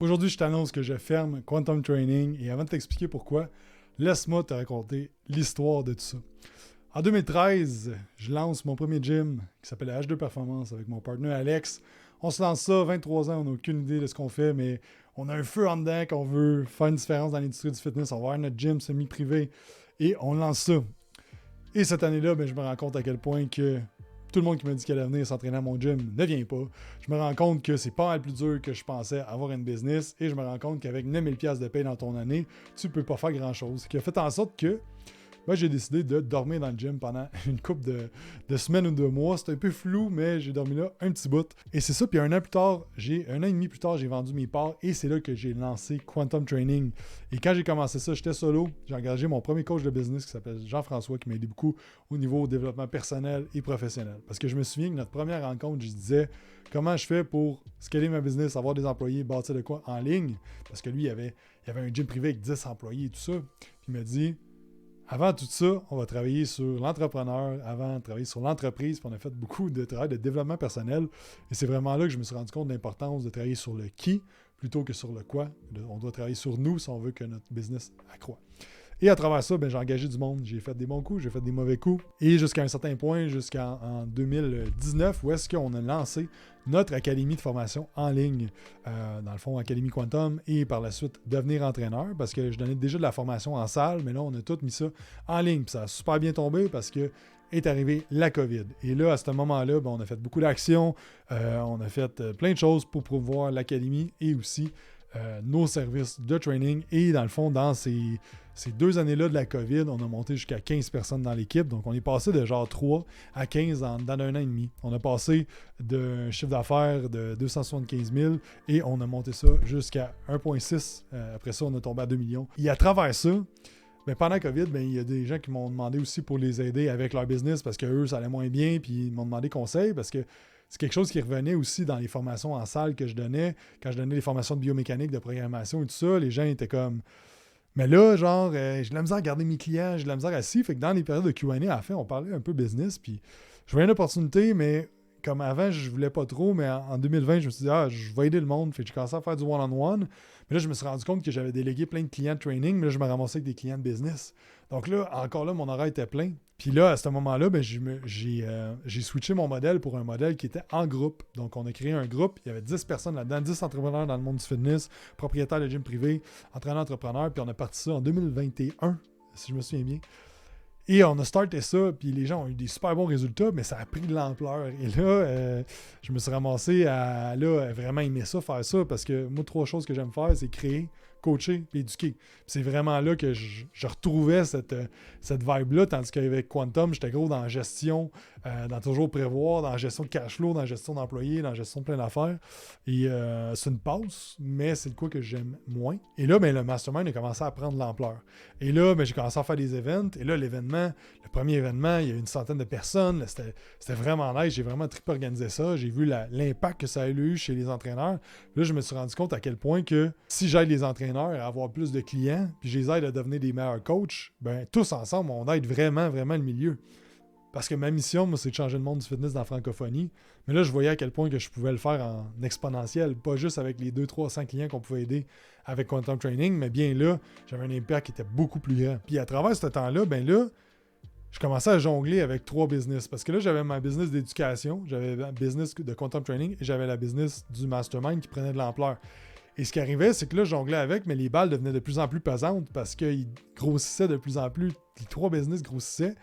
Aujourd'hui, je t'annonce que je ferme Quantum Training et avant de t'expliquer pourquoi, laisse-moi te raconter l'histoire de tout ça. En 2013, je lance mon premier gym qui s'appelle H2 Performance avec mon partenaire Alex. On se lance ça, 23 ans, on n'a aucune idée de ce qu'on fait, mais on a un feu en dedans qu'on veut faire une différence dans l'industrie du fitness. On va avoir notre gym semi-privé et on lance ça. Et cette année-là, je me rends compte à quel point que tout le monde qui m'a dit qu'elle allait venir s'entraîner à mon gym ne vient pas. Je me rends compte que c'est pas mal plus dur que je pensais avoir une business et je me rends compte qu'avec 9000$ de paye dans ton année, tu peux pas faire grand-chose. Ce qui a fait en sorte que j'ai décidé de dormir dans le gym pendant une couple de semaines ou de mois. C'était un peu flou, mais j'ai dormi là un petit bout. Et c'est ça, puis un an et demi plus tard, j'ai vendu mes parts et c'est là que j'ai lancé Quantum Training. Et quand j'ai commencé ça, j'étais solo. J'ai engagé mon premier coach de business qui s'appelle Jean-François, qui m'a aidé beaucoup au niveau développement personnel et professionnel. Parce que je me souviens que notre première rencontre, je disais comment je fais pour scaler ma business, avoir des employés, bâtir de quoi en ligne. Parce que lui, il y avait un gym privé avec 10 employés et tout ça. Puis il m'a dit, avant tout ça, on va travailler sur l'entrepreneur, avant de travailler sur l'entreprise, puis on a fait beaucoup de travail de développement personnel. Et c'est vraiment là que je me suis rendu compte de l'importance de travailler sur le qui plutôt que sur le quoi. On doit travailler sur nous si on veut que notre business accroît. Et à travers ça, j'ai engagé du monde. J'ai fait des bons coups, j'ai fait des mauvais coups. Et jusqu'à un certain point, jusqu'en 2019, où est-ce qu'on a lancé notre académie de formation en ligne, dans le fond, Académie Quantum, et par la suite devenir entraîneur, parce que je donnais déjà de la formation en salle, mais là, on a tout mis ça en ligne. Puis ça a super bien tombé parce que est arrivée la COVID. Et là, à ce moment-là, on a fait beaucoup d'actions, on a fait plein de choses pour promouvoir l'académie et aussi nos services de training. Et dans le fond, dans ces 2 années-là de la COVID, on a monté jusqu'à 15 personnes dans l'équipe. Donc, on est passé de genre 3 à 15 dans un an et demi. On a passé d'un chiffre d'affaires de 275 000 et on a monté ça jusqu'à 1,6. Après ça, on a tombé à 2 millions. Et à travers ça, pendant la COVID, il y a des gens qui m'ont demandé aussi pour les aider avec leur business parce qu'eux, ça allait moins bien. Puis, ils m'ont demandé conseil parce que c'est quelque chose qui revenait aussi dans les formations en salle que je donnais. Quand je donnais les formations de biomécanique, de programmation et tout ça, les gens étaient comme... Mais là, genre, j'ai de la misère à garder mes clients, j'ai de la misère assis. Fait que dans les périodes de Q&A, à la fin, on parlait un peu business. Puis je voyais une opportunité, mais comme avant, je voulais pas trop. Mais en 2020, je me suis dit, je vais aider le monde. Fait que j'ai commencé à faire du one-on-one. Mais là, je me suis rendu compte que j'avais délégué plein de clients de training, mais là, je me ramassais avec des clients de business. Donc là, encore là, mon horaire était plein. Puis là, à ce moment-là, j'ai switché mon modèle pour un modèle qui était en groupe. Donc, on a créé un groupe. Il y avait 10 personnes là-dedans, 10 entrepreneurs dans le monde du fitness, propriétaires de gym privé, entraîneurs. Puis on a parti ça en 2021, si je me souviens bien. Et on a starté ça, puis les gens ont eu des super bons résultats, mais ça a pris de l'ampleur. Et là, je me suis ramassé à vraiment aimer ça, faire ça, parce que moi, 3 choses que j'aime faire, c'est créer, coacher et éduquer. Puis c'est vraiment là que je retrouvais cette vibe-là, tandis qu'avec Quantum, j'étais gros dans la gestion, dans toujours prévoir, dans la gestion de cash flow, dans la gestion d'employés, dans la gestion de plein d'affaires. Et c'est une passe, mais c'est de quoi que j'aime moins. Et là, le mastermind a commencé à prendre de l'ampleur. Et là, j'ai commencé à faire des events. Et là, le premier événement, il y a eu une centaine de personnes. Là, c'était vraiment nice. J'ai vraiment trippé organiser ça. J'ai vu l'impact que ça a eu chez les entraîneurs. Là, je me suis rendu compte à quel point que si j'aide les entraîneurs à avoir plus de clients, puis je les aide à devenir des meilleurs coachs, tous ensemble, on aide vraiment, vraiment le milieu. Parce que ma mission, moi, c'est de changer le monde du fitness dans la francophonie. Mais là, je voyais à quel point que je pouvais le faire en exponentiel, pas juste avec les 2, 3, 100 clients qu'on pouvait aider avec Quantum Training, mais bien là, j'avais un impact qui était beaucoup plus grand. Puis à travers ce temps-là, je commençais à jongler avec 3 business. Parce que là, j'avais ma business d'éducation, j'avais ma business de Quantum Training et j'avais la business du Mastermind qui prenait de l'ampleur. Et ce qui arrivait, c'est que là, je jonglais avec, mais les balles devenaient de plus en plus pesantes parce qu'ils grossissaient de plus en plus. Les 3 business grossissaient.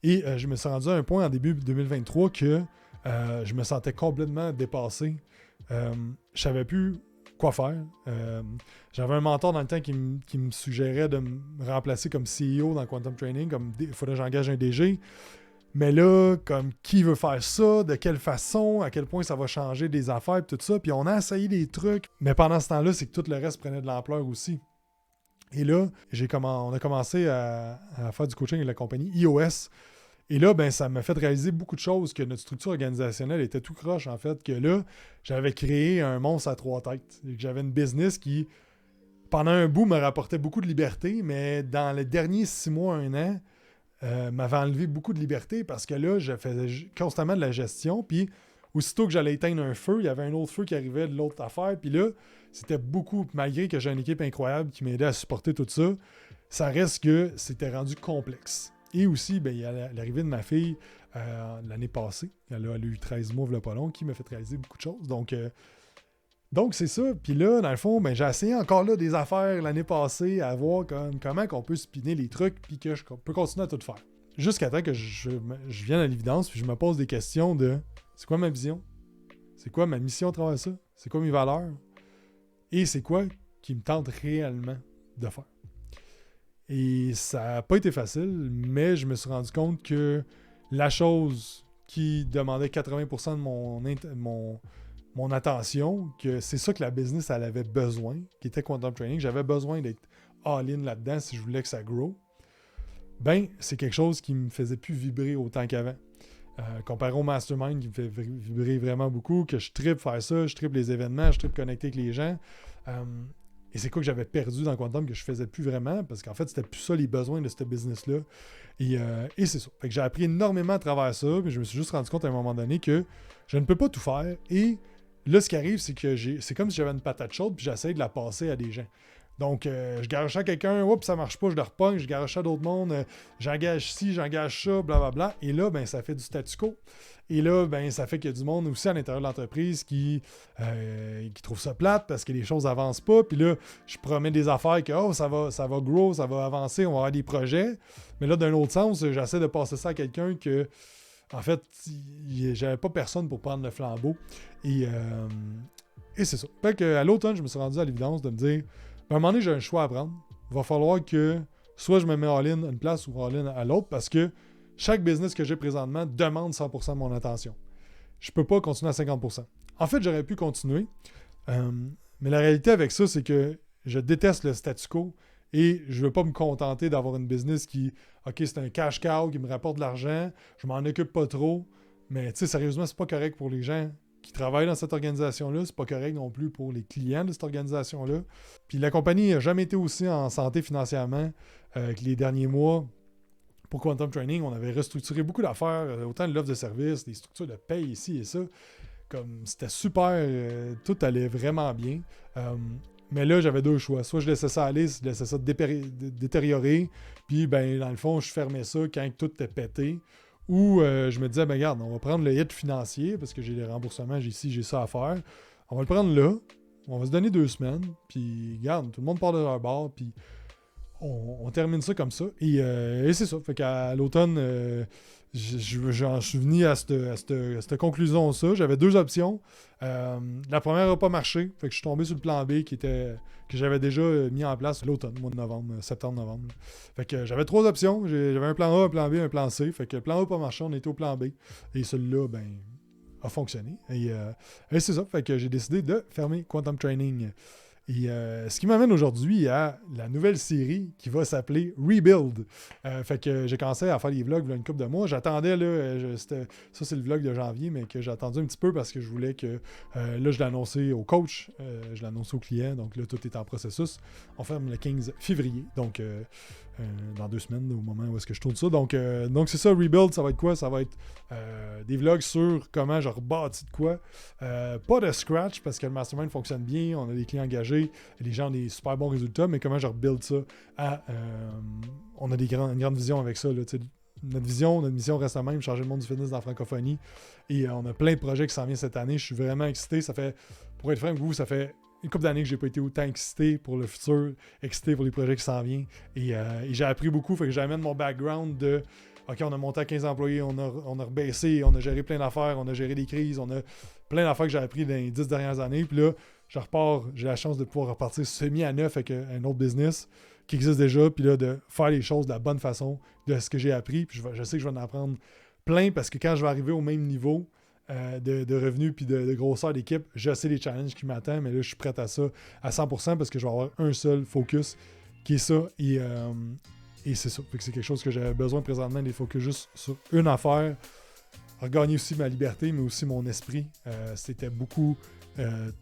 Et je me suis rendu à un point en début 2023 que je me sentais complètement dépassé. Je savais plus quoi faire. J'avais un mentor dans le temps qui me suggérait de me remplacer comme CEO dans Quantum Training, comme il faudrait que j'engage un DG. Mais là, comme qui veut faire ça, de quelle façon, à quel point ça va changer des affaires, et tout ça. Puis on a essayé des trucs. Mais pendant ce temps-là, c'est que tout le reste prenait de l'ampleur aussi. Et là, on a commencé à faire du coaching avec la compagnie iOS. Et là, ça m'a fait réaliser beaucoup de choses, que notre structure organisationnelle était tout croche, en fait, que là, j'avais créé un monstre à 3 têtes. Et que j'avais une business qui, pendant un bout, me rapportait beaucoup de liberté, mais dans les derniers 6 mois, 1 an, m'avait enlevé beaucoup de liberté parce que là, je faisais constamment de la gestion, puis aussitôt que j'allais éteindre un feu, il y avait un autre feu qui arrivait de l'autre affaire. Puis là, c'était beaucoup, malgré que j'ai une équipe incroyable qui m'aidait à supporter tout ça, ça reste que c'était rendu complexe. Et aussi, il y a l'arrivée de ma fille l'année passée. Elle a eu 13 mois, il pas long, qui m'a fait réaliser beaucoup de choses. Donc c'est ça. Puis là, dans le fond, j'ai essayé encore là des affaires l'année passée à voir comment on peut spinner les trucs puis que je peux continuer à tout faire. Jusqu'à temps que je vienne à l'évidence puis je me pose des questions de c'est quoi ma vision? C'est quoi ma mission à travers ça? C'est quoi mes valeurs? Et c'est quoi qui me tente réellement de faire? Et ça n'a pas été facile, mais je me suis rendu compte que la chose qui demandait 80% de mon attention, que c'est ça que la business elle avait besoin, qui était Quantum Training. J'avais besoin d'être all-in là-dedans si je voulais que ça grow. C'est quelque chose qui me faisait plus vibrer autant qu'avant. Comparé au mastermind qui me fait vibrer vraiment beaucoup, que je trippe faire ça, je trippe les événements, je trippe connecter avec les gens. Et c'est quoi que j'avais perdu dans Quantum que je faisais plus vraiment, parce qu'en fait, c'était plus ça les besoins de ce business-là. Et c'est ça. Fait que j'ai appris énormément à travers ça, mais je me suis juste rendu compte à un moment donné que je ne peux pas tout faire. Et là, ce qui arrive, c'est que c'est comme si j'avais une patate chaude, puis j'essaie de la passer à des gens. Donc, je garoche à quelqu'un, oups, ça marche pas, je le repogne, je garoche à d'autres mondes, j'engage ci, j'engage ça, blablabla. Et là, ça fait du statu quo. Et là, ça fait qu'il y a du monde aussi à l'intérieur de l'entreprise qui trouve ça plate parce que les choses avancent pas. Puis là, je promets des affaires que ça va grow, ça va avancer, on va avoir des projets. Mais là, d'un autre sens, j'essaie de passer ça à quelqu'un que, en fait, j'avais pas personne pour prendre le flambeau. Et c'est ça. Fait qu'à l'automne, je me suis rendu à l'évidence de me dire, à un moment donné, j'ai un choix à prendre. Il va falloir que soit je me mets all-in à une place ou all-in à l'autre parce que chaque business que j'ai présentement demande 100% de mon attention. Je peux pas continuer à 50%. En fait, j'aurais pu continuer, mais la réalité avec ça, c'est que je déteste le statu quo et je veux pas me contenter d'avoir une business qui, OK, c'est un cash cow qui me rapporte de l'argent, je m'en occupe pas trop, mais tu sais, sérieusement, c'est pas correct pour les gens qui travaillent dans cette organisation-là, c'est pas correct non plus pour les clients de cette organisation-là. Puis la compagnie n'a jamais été aussi en santé financièrement que les derniers mois. Pour Quantum Training, on avait restructuré beaucoup d'affaires, autant de l'offre de services, des structures de paye ici et ça. Comme c'était super, tout allait vraiment bien. Mais là, j'avais deux choix. Soit je laissais ça aller, je laissais ça détériorer, puis dans le fond, je fermais ça quand tout était pété. Ou je me disais, regarde, on va prendre le hit financier, parce que j'ai les remboursements, j'ai ça à faire. On va le prendre là, on va se donner 2 semaines, puis regarde, tout le monde part de leur bord, puis on termine ça comme ça. Et c'est ça. Fait qu'à l'automne, j'en suis venu à cette conclusion. J'avais 2 options. La première n'a pas marché. Fait que je suis tombé sur le plan B que j'avais déjà mis en place l'automne, mois de novembre, septembre-novembre. Fait que j'avais 3 options. J'avais un plan A, un plan B, un plan C. Fait que le plan A n'a pas marché, on était au plan B. Et celui-là, a fonctionné. Et c'est ça. Fait que j'ai décidé de fermer Quantum Training. Et ce qui m'amène aujourd'hui à la nouvelle série qui va s'appeler Rebuild. Fait que j'ai commencé à faire des vlogs il y a une couple de mois. J'attendais, là, ça c'est le vlog de janvier, mais que j'ai attendu un petit peu parce que je voulais que, là je l'ai annoncé au coach, je l'ai annoncé au client, donc là tout est en processus. On ferme le 15 février, donc dans 2 semaines au moment où est-ce que je tourne ça. Donc c'est ça, Rebuild, ça va être quoi? Ça va être des vlogs sur comment je rebâtis de quoi. Pas de scratch parce que le mastermind fonctionne bien, on a des clients engagés, les gens ont des super bons résultats, mais comment je rebuild ça on a une grande vision avec ça. Là, notre mission reste la même, changer le monde du fitness dans la francophonie. Et on a plein de projets qui s'en viennent cette année. Je suis vraiment excité. Ça fait, pour être franc avec vous, ça fait une couple d'années que j'ai pas été autant excité pour le futur, excité pour les projets qui s'en viennent. Et j'ai appris beaucoup. Fait que j'amène mon background de OK, on a monté à 15 employés, on a rebaissé, on a géré plein d'affaires, on a géré des crises, on a plein d'affaires que j'ai appris dans les 10 dernières années. Puis là, je repars, j'ai la chance de pouvoir repartir semi à neuf avec un autre business qui existe déjà, puis là, de faire les choses de la bonne façon, de ce que j'ai appris. Puis je sais que je vais en apprendre plein parce que quand je vais arriver au même niveau de revenus puis de grosseur d'équipe, je sais les challenges qui m'attendent, mais là, je suis prêt à ça à 100% parce que je vais avoir un seul focus qui est ça. Et c'est ça. Fait que c'est quelque chose que j'avais besoin présentement, des focus juste sur une affaire. Regagner aussi ma liberté, mais aussi mon esprit. C'était beaucoup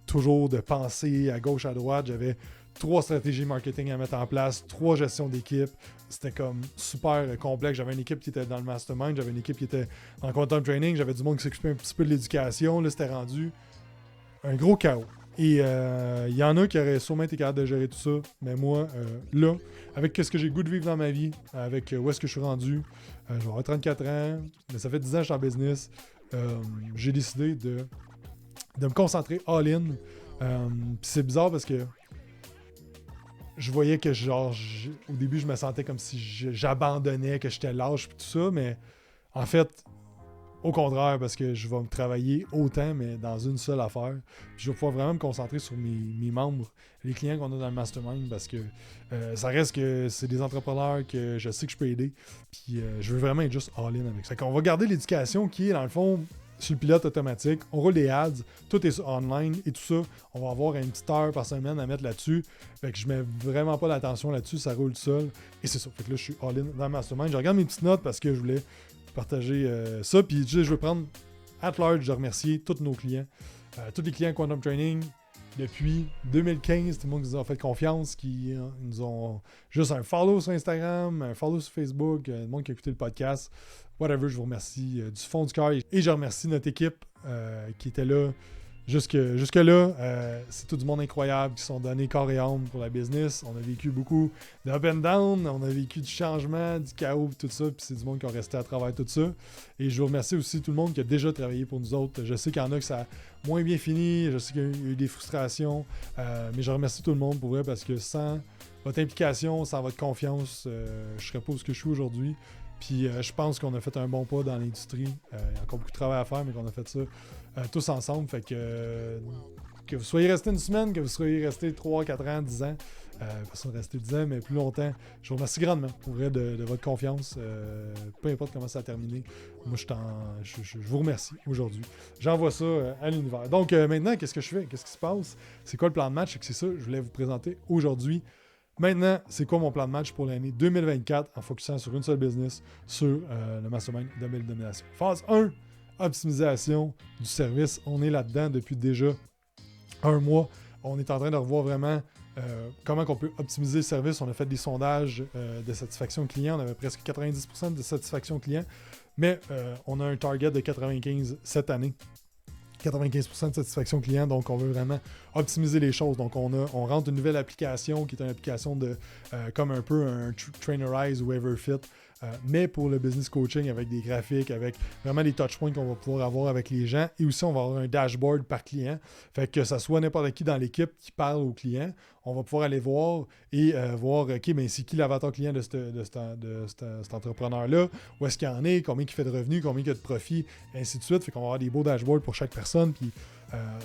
toujours de penser à gauche, à droite. J'avais 3 stratégies marketing à mettre en place, 3 gestions d'équipe. C'était comme super complexe. J'avais une équipe qui était dans le mastermind, j'avais une équipe qui était en content training, j'avais du monde qui s'occupait un petit peu de l'éducation. Là, c'était rendu un gros chaos. Et il y en a qui auraient sûrement été capables de gérer tout ça, mais moi, là, avec ce que j'ai le goût de vivre dans ma vie, avec où est-ce que je suis rendu, je vais avoir 34 ans, mais ça fait 10 ans que je suis en business, j'ai décidé de me concentrer all-in. C'est bizarre parce que je voyais que au début, je me sentais comme si j'abandonnais, que j'étais lâche et tout ça, mais en fait, au contraire, parce que je vais me travailler autant, mais dans une seule affaire. Puis je vais pouvoir vraiment me concentrer sur mes membres, les clients qu'on a dans le mastermind, parce que ça reste que c'est des entrepreneurs que je sais que je peux aider. Puis je veux vraiment être juste all-in avec ça. On va garder l'éducation qui est, dans le fond, sur le pilote automatique. On roule des ads, tout est online et tout ça. On va avoir une petite heure par semaine à mettre là-dessus. Fait que je mets vraiment pas l'attention là-dessus, ça roule seul. Et c'est ça. Fait que là, je suis all-in dans le mastermind. Je regarde mes petites notes parce que je voulais partager ça. Puis je veux prendre at large de remercier tous nos clients, tous les clients Quantum Training depuis 2015, tout le monde qui nous a fait confiance, qui nous ont juste un follow sur Instagram, un follow sur Facebook, le monde qui a écouté le podcast, whatever, je vous remercie du fond du cœur. Et je remercie notre équipe qui était là jusque-là. C'est tout du monde incroyable qui sont donnés corps et âme pour la business. On a vécu beaucoup d'up and down, on a vécu du changement, du chaos, tout ça, puis c'est du monde qui a resté à travers tout ça. Et je vous remercie aussi tout le monde qui a déjà travaillé pour nous autres. Je sais qu'il y en a que ça a moins bien fini, je sais qu'il y a eu des frustrations, mais je remercie tout le monde pour vrai parce que sans votre implication, sans votre confiance, je ne serais pas où je suis aujourd'hui. Puis je pense qu'on a fait un bon pas dans l'industrie. Il y a encore beaucoup de travail à faire, mais qu'on a fait ça tous ensemble. Fait que vous soyez resté une semaine, que vous soyez resté 3, 4 ans, 10 ans, personne resté 10 ans, mais plus longtemps, je vous remercie grandement pour vrai de votre confiance. Peu importe comment ça a terminé, moi je vous remercie aujourd'hui. J'envoie ça à l'univers. Donc maintenant, qu'est-ce que je fais? Qu'est-ce qui se passe? C'est quoi le plan de match? C'est ça que je voulais vous présenter aujourd'hui. Maintenant, c'est quoi mon plan de match pour l'année 2024 en focusant sur une seule business, sur le mastermind de domination. Phase 1, optimisation du service. On est là-dedans depuis déjà un mois. On est en train de revoir vraiment comment on peut optimiser le service. On a fait des sondages de satisfaction client. On avait presque 90% de satisfaction client, mais on a un target de 95% cette année. 95% de satisfaction client, donc on veut vraiment optimiser les choses. Donc on rentre une nouvelle application qui est une application de comme un peu un Trainerize ou Everfit, mais pour le business coaching avec des graphiques, avec vraiment des touchpoints qu'on va pouvoir avoir avec les gens. Et aussi, on va avoir un dashboard par client. Fait que ça soit n'importe qui dans l'équipe qui parle aux clients, on va pouvoir aller voir et voir, OK, mais c'est qui l'avatar client de cet entrepreneur-là, où est-ce qu'il en est, combien il fait de revenus, combien il a de profit, et ainsi de suite. Fait qu'on va avoir des beaux dashboards pour chaque personne. Puis,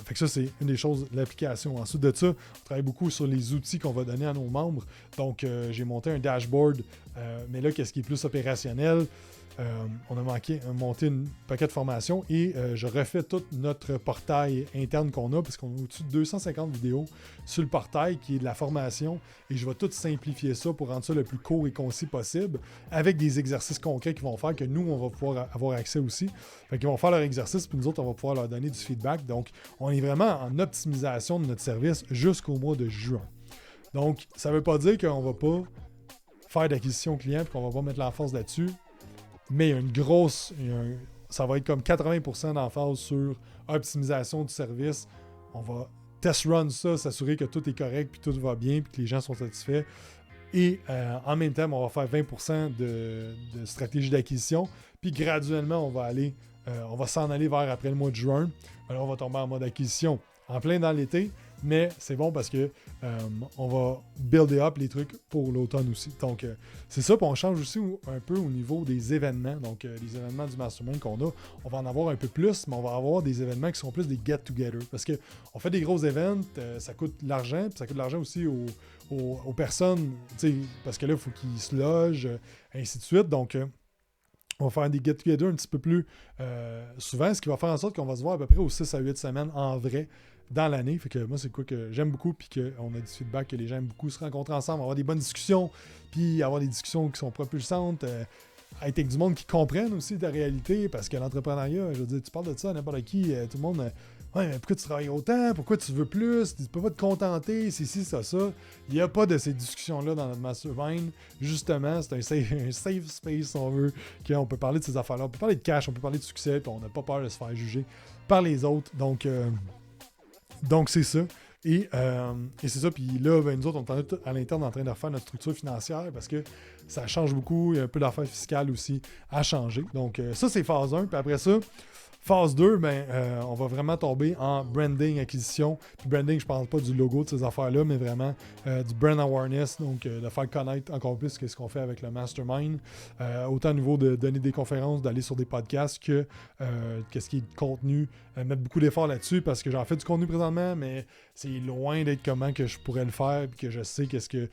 fait que ça, c'est une des choses de l'application. Ensuite de ça, on travaille beaucoup sur les outils qu'on va donner à nos membres. Donc, j'ai monté un dashboard, mais là, qu'est-ce qui est plus opérationnel? On a monté un paquet de formations et je refais tout notre portail interne qu'on a parce qu'on a au-dessus de 250 vidéos sur le portail qui est de la formation et je vais tout simplifier ça pour rendre ça le plus court et concis possible avec des exercices concrets qu'ils vont faire que nous, on va pouvoir avoir accès aussi. Fait qu'ils vont faire leur exercice puis nous autres, on va pouvoir leur donner du feedback. Donc, on est vraiment en optimisation de notre service jusqu'au mois de juin. Donc, ça ne veut pas dire qu'on ne va pas faire d'acquisition client et qu'on ne va pas mettre l'emphase là-dessus. Mais il y a une grosse... ça va être comme 80% d'emphase sur optimisation du service. On va test run ça, s'assurer que tout est correct, puis tout va bien, puis que les gens sont satisfaits. Et en même temps, on va faire 20% de stratégie d'acquisition. Puis graduellement, on va s'en aller vers après le mois de juin. Alors, on va tomber en mode acquisition en plein dans l'été. Mais c'est bon parce que on va builder up les trucs pour l'automne aussi. Donc, c'est ça. Puis on change aussi un peu au niveau des événements. Donc, les événements du mastermind qu'on a, on va en avoir un peu plus, mais on va avoir des événements qui sont plus des get-together. Parce qu'on fait des gros événements, ça coûte de l'argent. Puis ça coûte de l'argent aussi aux personnes. Parce que là, il faut qu'ils se logent, ainsi de suite. Donc, on va faire des get-together un petit peu plus souvent, ce qui va faire en sorte qu'on va se voir à peu près aux 6 à 8 semaines en vrai dans l'année. Fait que moi, c'est quoi que j'aime beaucoup, puis qu'on a du feedback que les gens aiment beaucoup se rencontrer ensemble, avoir des bonnes discussions, puis avoir des discussions qui sont propulsantes, être avec du monde qui comprenne aussi ta réalité, parce que l'entrepreneuriat, je veux dire, tu parles de ça à n'importe qui, tout le monde Ouais, mais pourquoi tu travailles autant? Pourquoi tu veux plus? Tu peux pas te contenter? C'est ci, ça. Il n'y a pas de ces discussions-là dans notre mastermind. Justement, c'est un safe space, si on veut, qu'on peut parler de ces affaires-là. On peut parler de cash, on peut parler de succès, puis on n'a pas peur de se faire juger par les autres. Donc c'est ça. Et c'est ça. Puis là, ben, nous autres, on est à l'interne en train de refaire notre structure financière parce que ça change beaucoup. Il y a un peu d'affaires fiscales aussi à changer. Donc ça, c'est phase 1. Puis après ça, phase 2, ben, on va vraiment tomber en branding, acquisition. Puis branding, je ne parle pas du logo de ces affaires-là, mais vraiment du brand awareness, donc de faire connaître encore plus ce qu'on fait avec le mastermind. Autant au niveau de donner des conférences, d'aller sur des podcasts que ce qui est de contenu. Mettre beaucoup d'efforts là-dessus parce que j'en fais du contenu présentement, mais c'est loin d'être comment que je pourrais le faire puis que je sais qu'est-ce que...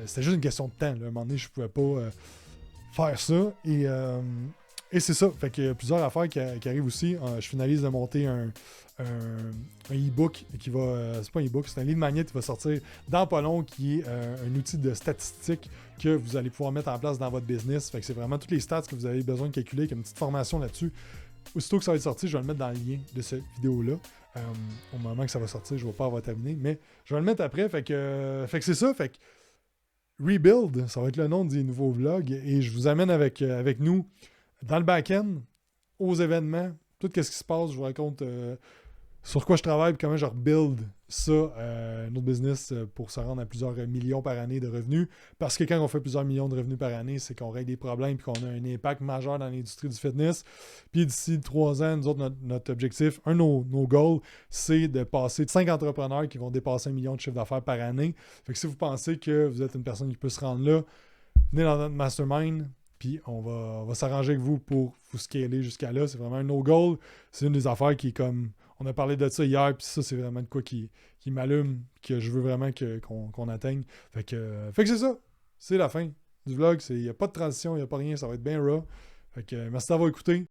c'était juste une question de temps. Là. À un moment donné, je pouvais pas faire ça. Et c'est ça. Fait qu'il y a plusieurs affaires qui arrivent aussi. Je finalise de monter un e-book qui va... c'est pas un e-book, c'est un lead magnet qui va sortir dans pas long, qui est un outil de statistique que vous allez pouvoir mettre en place dans votre business. Fait que c'est vraiment toutes les stats que vous avez besoin de calculer, avec une petite formation là-dessus. Aussitôt que ça va être sorti, je vais le mettre dans le lien de cette vidéo-là. Au moment que ça va sortir, je ne vais pas avoir terminé, mais je vais le mettre après. Fait que c'est ça. Fait que Rebuild, ça va être le nom des nouveaux vlogs. Et je vous amène avec nous dans le back-end, aux événements, tout ce qui se passe. Je vous raconte sur quoi je travaille et comment je rebuild ça, notre business, pour se rendre à plusieurs millions par année de revenus. Parce que quand on fait plusieurs millions de revenus par année, c'est qu'on règle des problèmes et qu'on a un impact majeur dans l'industrie du fitness. Puis d'ici 3 ans, nous autres, notre objectif, un de nos goals, c'est de passer de 5 entrepreneurs qui vont dépasser 1 million de chiffre d'affaires par année. Fait que si vous pensez que vous êtes une personne qui peut se rendre là, venez dans notre mastermind. Puis on va s'arranger avec vous pour vous scaler jusqu'à là. C'est vraiment un no-goal. C'est une des affaires qui est comme... On a parlé de ça hier, puis ça, c'est vraiment de quoi qui m'allume, que je veux vraiment qu'on atteigne. Fait que c'est ça. C'est la fin du vlog. Il n'y a pas de transition, il n'y a pas rien. Ça va être bien raw. Fait que merci d'avoir écouté.